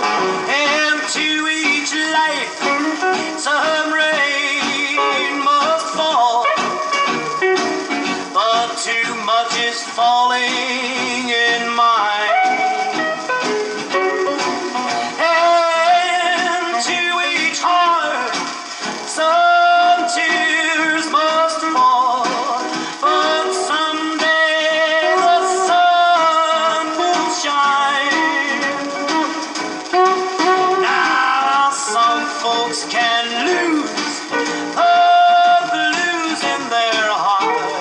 And to each life some rain must fall, but too much is falling in mine. And to each heart some tears must fall, but someday the sun will shine. Now some folks can lose the blues in their heart,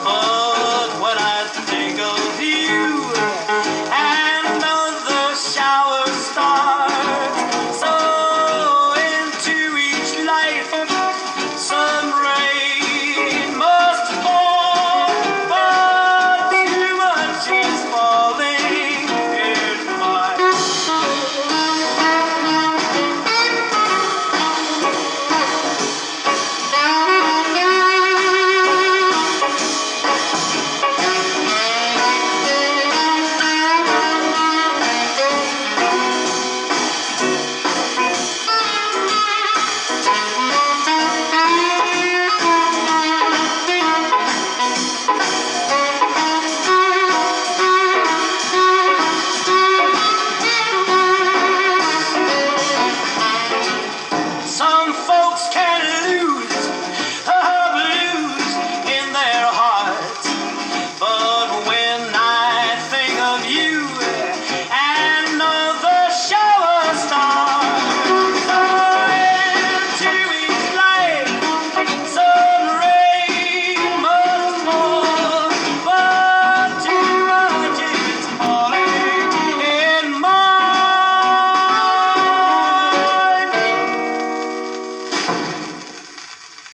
but when I think of you and the shower starts, so into each life some rain must fall, but too much is falling in mine. Some folks can lose the blues in their hearts, but when I think of you and of the shower stars, into each life some rain must fall, but too much is falling in mine.